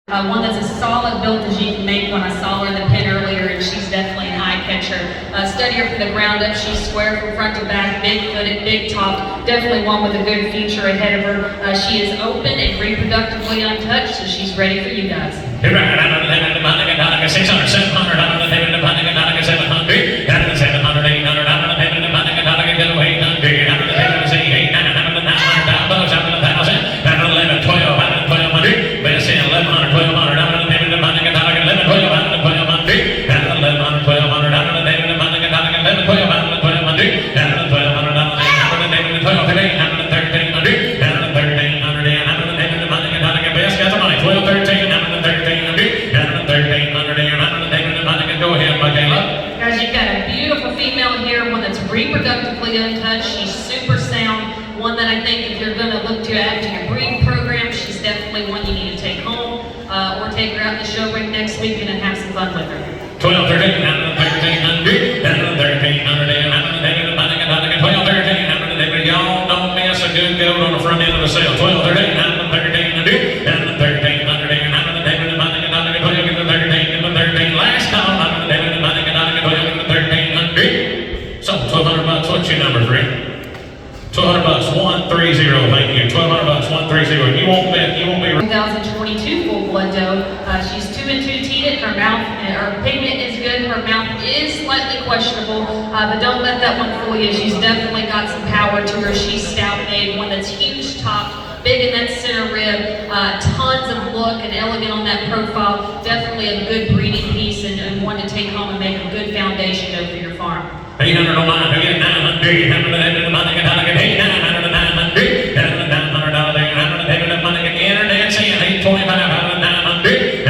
One that's as solid built as you can make one. I saw her in the pen earlier, and she's definitely an eye catcher. Study her from the ground up. She's square from front to back, big-footed, big-topped. Definitely one with a good future ahead of her. She is open and reproductively untouched, so she's ready for you guys. 600, 700, 700, reproductively untouched. She's super sound. One that I think if you're going to look to add to your breeding program, she's definitely one you need to take home or take her out in the show ring next weekend and have some fun with her. 12, 13, 1300, 12, 1300, y'all don't miss a good goat on the front end of the sale. 12, 13, 1300, 13, last call, 1300. So $1,200, what's your number, friend? $1,200, 130, thank you. $1,200, 130. You won't be 2022 full blood doe. She's 2 and 2 teated. Her mouth, her pigment is good. Her mouth is slightly questionable, but don't let that one fool you. She's definitely got some power to her. She's stout made, one that's huge topped, big in that center rib, tons of look and elegant on that profile. Definitely a good breeding piece and one to take home and make a good foundation doe for your farm. 800 online, we get 900, 800, 900, internet saying 825, 900, 900,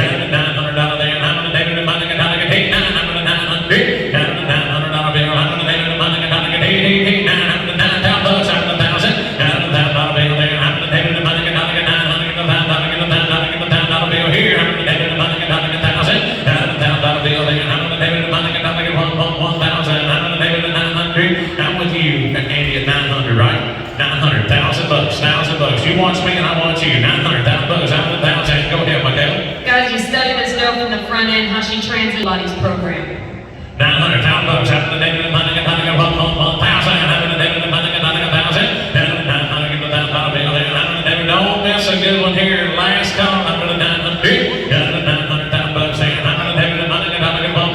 I'm with you, Andy, at 900, right? 900, $1,000. You want me and I want you. 900, $1,000, out of 1,000. Go ahead, Michaela. Guys, you study this doe from the front end, how she translates body's program. 900, $1,000, out of the don't miss a good one here. Last call, 900, 900, now 1100,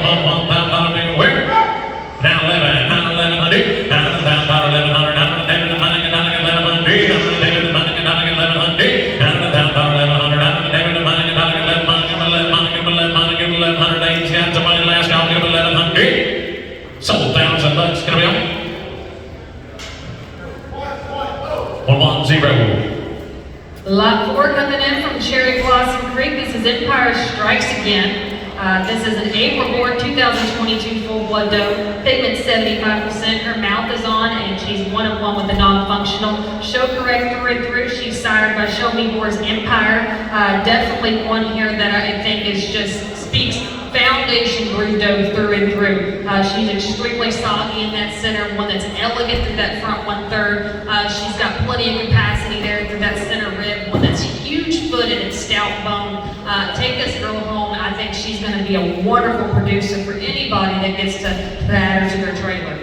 sold $1,000. Gonna be on. 110. Lot 4 coming in from Cherry Blossom Creek. This is Empire Strikes Again. This is an April-born 2022 full-blood doe. Pigment 75%. Her mouth is on, and she's 1 of 1 with the non-functional. Show correct through and through. She's sired by Show Me More's Empire. Definitely one here that I think is just speaks foundation brood doe through and through. She's extremely soggy in that center, one that's elegant through that front 1/3. She's got plenty of capacity there through that center rib, one that's huge-footed and stout bone. Take this girl home. I think she's going to be a wonderful producer for anybody that gets to add her to their trailer.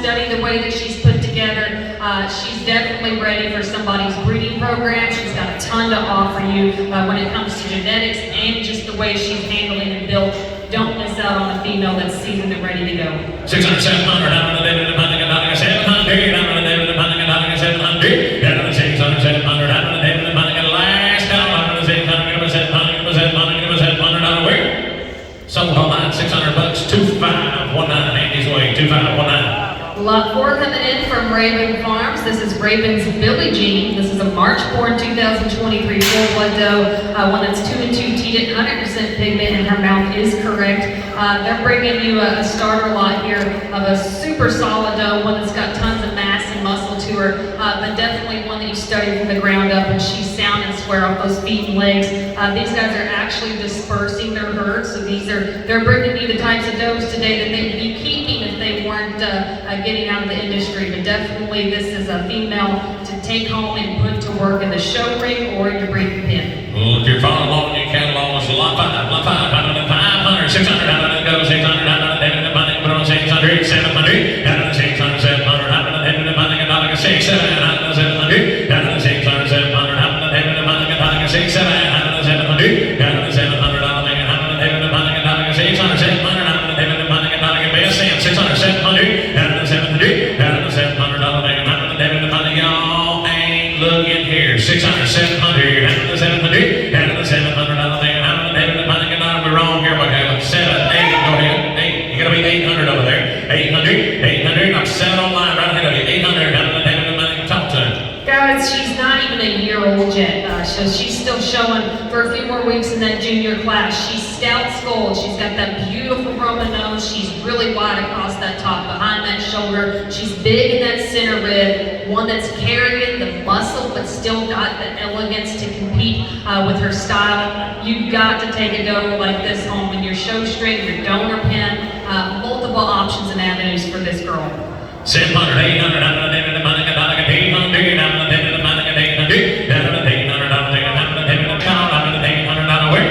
Study the way that she's put together. She's definitely ready for somebody's breeding program. She's got a ton to offer you when it comes to genetics and just the way she's handling and built. Don't miss out on a female that's seasoned and ready to go. 600, 700, 700, last sold online $600, 2519, Andy's way, 2519. Lot 4 coming in from Raven Farms. This is Raven's Billie Jean. This is a March-born 2023 full-blood doe, one that's 2 and 2 teated, 100% pigment, and her mouth is correct. They're bringing you a starter lot here of a super solid doe, one that's got tons of mass and muscle to her, but definitely one that you study from the ground up, and she's sound and square off those feet and legs. These guys are actually dispersing their herd, so they're bringing you the types of does today that they'd be keeping if they weren't getting out of the industry. But definitely this is a female to take home and put to work in the show ring or in your breeding pen. Well, if you're following along in your catalog, it's lot 5, 500, 600, out of the go, 600, out of the head of the money, put on 600, 700, out of the 600, 700, out of the head of the money, $1, 6, 7, out of the 700, out of the 600, 700, out of the head of the money, $1, 6, 7, out of the 700, out of the 700, out of the head of the money, $1, 600, 700, out of the head of the money, $1, best and 600, 700, out of the 700, out of the 700, out of the head of the money, y'all ain't looking here, 600, 700, out of the 700, out of the 700, out of the head of the money, we're wrong here, okay, 7, 8, go ahead, 8, you gotta be 800 over there, 800, 800, I'm 7 online right ahead of you, 800, out of the head of the money, talk to him. Guys, she's not even a year old yet, so she's still showing for a few more weeks in that junior class. She's stout skulled, she's got that beautiful Roman nose, she's really wide across that top, behind that shoulder, she's big in that center rib, one that's carrying the muscle but still got the elegance to compete with her style. You've got to take a doe like this home in your show string, your donor pen, multiple options and avenues for this girl. 700, 800, out of the head of the money, 800, out of the head of the money, 800, out of the 800, out of the head of the cow, out of the 800, out of where?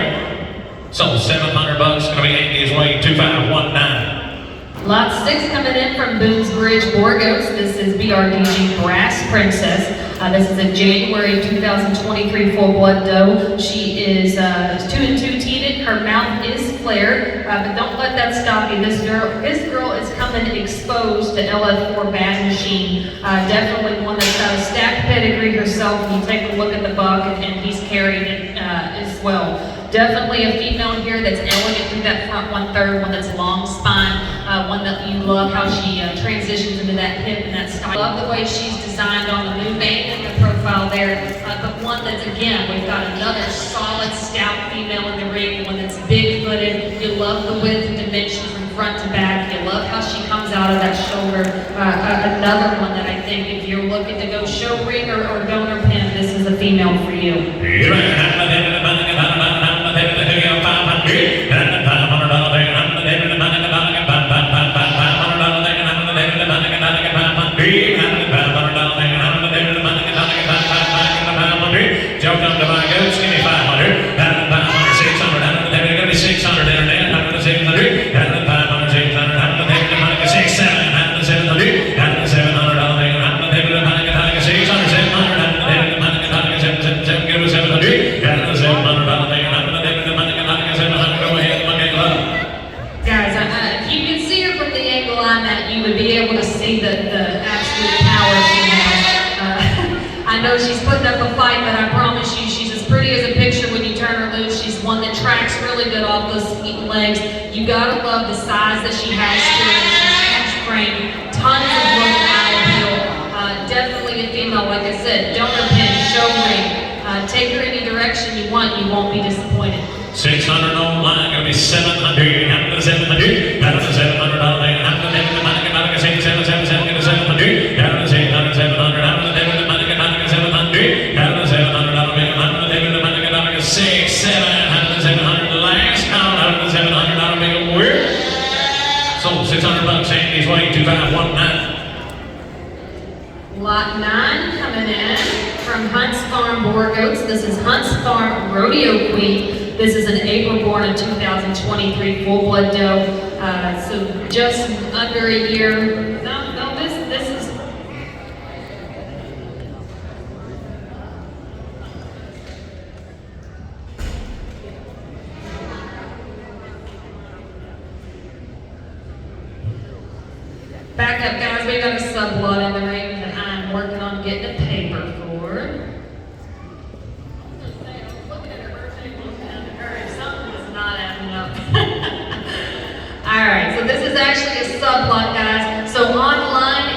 So $700, gonna be Andy's way, 2519. Lot 6 coming in from Boone's Bridge Borgos. This is BRDG Brass Princess. This is a January 2023 full-blood doe. She is 2 and 2 teated. Her mouth is flared, but don't let that stop you. This girl is coming exposed to LF4 bad machine. Definitely one that's got a stacked pedigree herself. You take a look at the buck, and he's carried it as well. Definitely a female here that's elegant through that front 1/3, one that's long spine, one that you love how she transitions into that hip and that style. Love the way she's designed on the move and the profile there, but one that's, again, we've got another solid, stout female in the ring, one that's big-footed. You love the width and dimension from front to back. You love how she comes out of that shoulder. Another one that I think if you're looking to go show ring or donor pin, this is a female for you. Jump up to my goats, give me 500, 600, 600 internet, 600, 500, 600, 6, 7, 700, 700, you would be able to see the absolute power she has. I know she's putting up a fight, but I promise you, she's as pretty as a picture when you turn her loose. She's one that tracks really good off those feet and legs. You gotta love the size that she has to her. She's frame, tons of look and eye appeal. Definitely a female, like I said, donor pin, show ring. Take her any direction you want, you won't be disappointed. 600 online, gonna be 700, after the 700, after the 700 online, after the 700, after the 700, after the 700, after the 700, 700, after the 700, after the 700, after the 700, after the 6, 7, after the 700, last count, after the 700, out of big word. Sold $600, Andy's way, 2519. Lot 9 coming in from Hunt's Farm Boar Goats. This is Hunt's Farm Rodeo Queen. This is an April born in 2023 full-blood doe. So just under a year. No, this is. Back up, guys. We got a sublot in the ring that I'm working on getting a paper for. Alright, so this is actually a sublot, guys. So online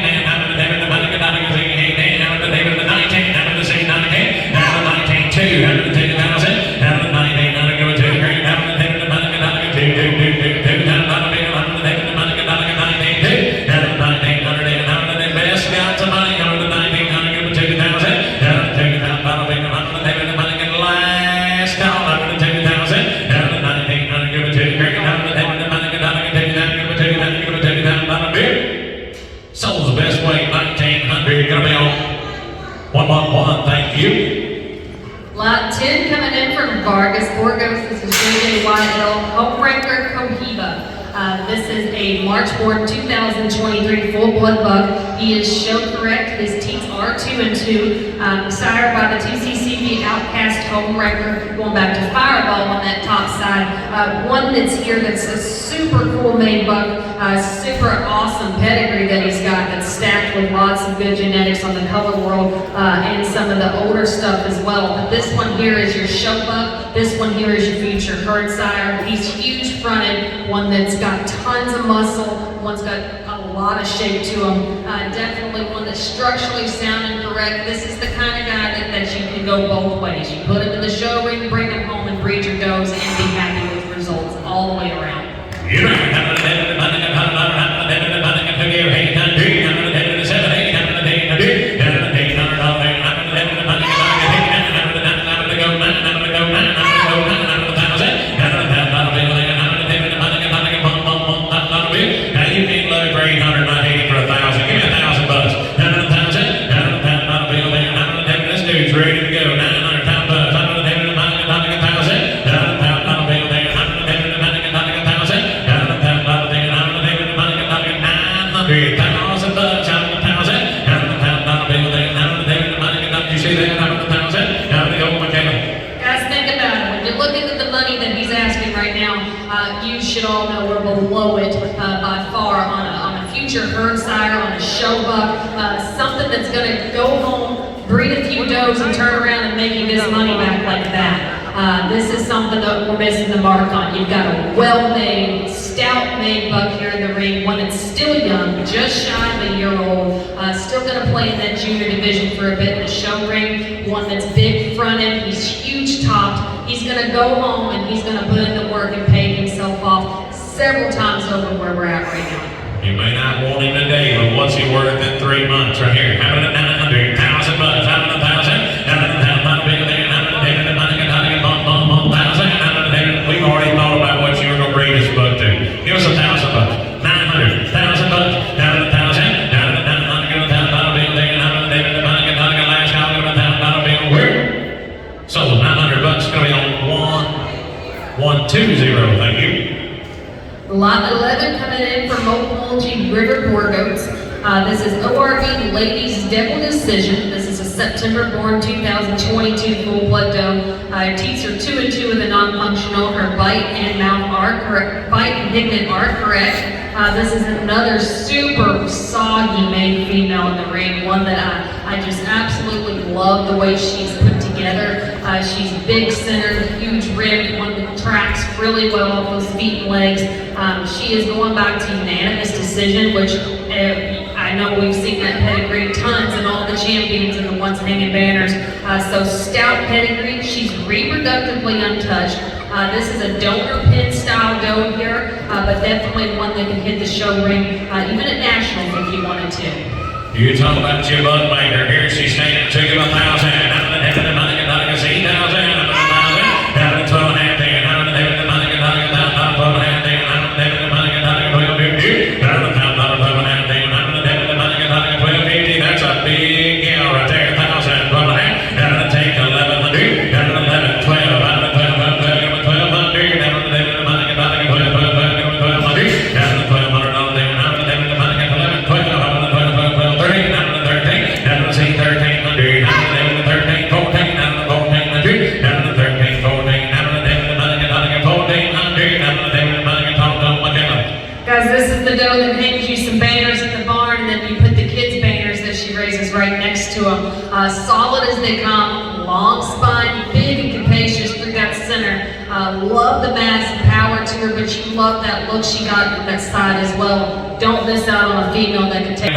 man, out of the David, the money, the dollar, the eight, out of the David, the 19, out of the 6, 19, out of the 19, 2, out of the 2,000, out of the 19, out of the 2, great, out of the David, the money, the dollar, 2, 2, 2, 2, 2, out of the David, the money, the dollar, 19, 2, out of the 1900, out of the best got to money, out of the 1900, 2,000, out of the 2,000, out of the David, the money, the last call, out of the 2,000, out of the 1900, 2, great, out of the David, the money, the dollar, 2,000, $2,000 beer. Sold the best way, 1900. Gonna be on 111. Thank you. Lot 10 coming in from Vargas Burgos. This is JJYL Homewrecker Cohiba. This is a March born 2023 full blood buck. He is show correct. His teats are 2 and 2. Sired by the 2CCB Outcast Homewrecker. Going back to Fireball on that top side. One that's here that's a super cool made buck. Super awesome pedigree that he's got that's stacked with lots of good genetics on the color world and some of the older stuff as well. But this one here is your show buck. This one here is your future herd sire. He's huge fronted, one that's got tons of muscle, one's got a lot of shape to him. Definitely one that's structurally sound and correct. This is the kind of guy that you can go both ways. You put him in the show ring, bring him home and breed your does and be happy with results all the way around. You know, you should all know we're below it by far on a future herd sire, on a show buck, something that's going to go home, breed a few does and turn around and make you this money back like that. This is something that we're missing the mark on. You've got a well-made, stout-made buck here in the ring, one that's still young, just shy of a year old, still going to play in that junior division for a bit in the show ring, one that's big fronted, he's huge topped, he's going to go home and he's going to put in the work and pay himself off several times over where we're at right now. You may not want him today, but what's he worth in 3 months right here? How about 900,000 bucks? How about 1,000? How about 1,000? We've already thought about what you were going to bring this buck to. Give us 1,000 bucks. 900,000 bucks. Down to 1,000. Down to 900. Give us $1,000 bill. Last call. Give us $1,000 bill. Where? So 900 bucks is going to be on 120. Thank you. Lot 11 coming in from Mopology River Boar Goats. This is ORV Ladies Devil Decision. This is a September-born 2022 full-blood doe. Her teats are 2 and 2 with a non-functional. Her bite and mouth are correct. Bite and pigment are correct. This is another super soggy-made female in the ring. One that I just absolutely love the way she's put together. She's big-centered, huge rib, one that tracks really well off those feet and legs. She is going back to unanimous decision, which I know we've seen that pedigree tons in all the champions and the ones hanging banners. So stout pedigree, she's reproductively untouched. This is a donor pin style doe here, but definitely one that can hit the show ring, even at nationals if you wanted to. You talk about your buck maker. Here she's standing to give 1,000. That's a big gal right there. 1,000. That'll take 1,100. That'll 11, 12. Guys, this is the doe that hangs you some banners in the barn, and then you put the kids' banners that she raises right next to them. Solid as they come, long spine, big and capacious through that center. Love the mass and power to her, but you love that look she got with that side as well. Don't miss out on a female that can take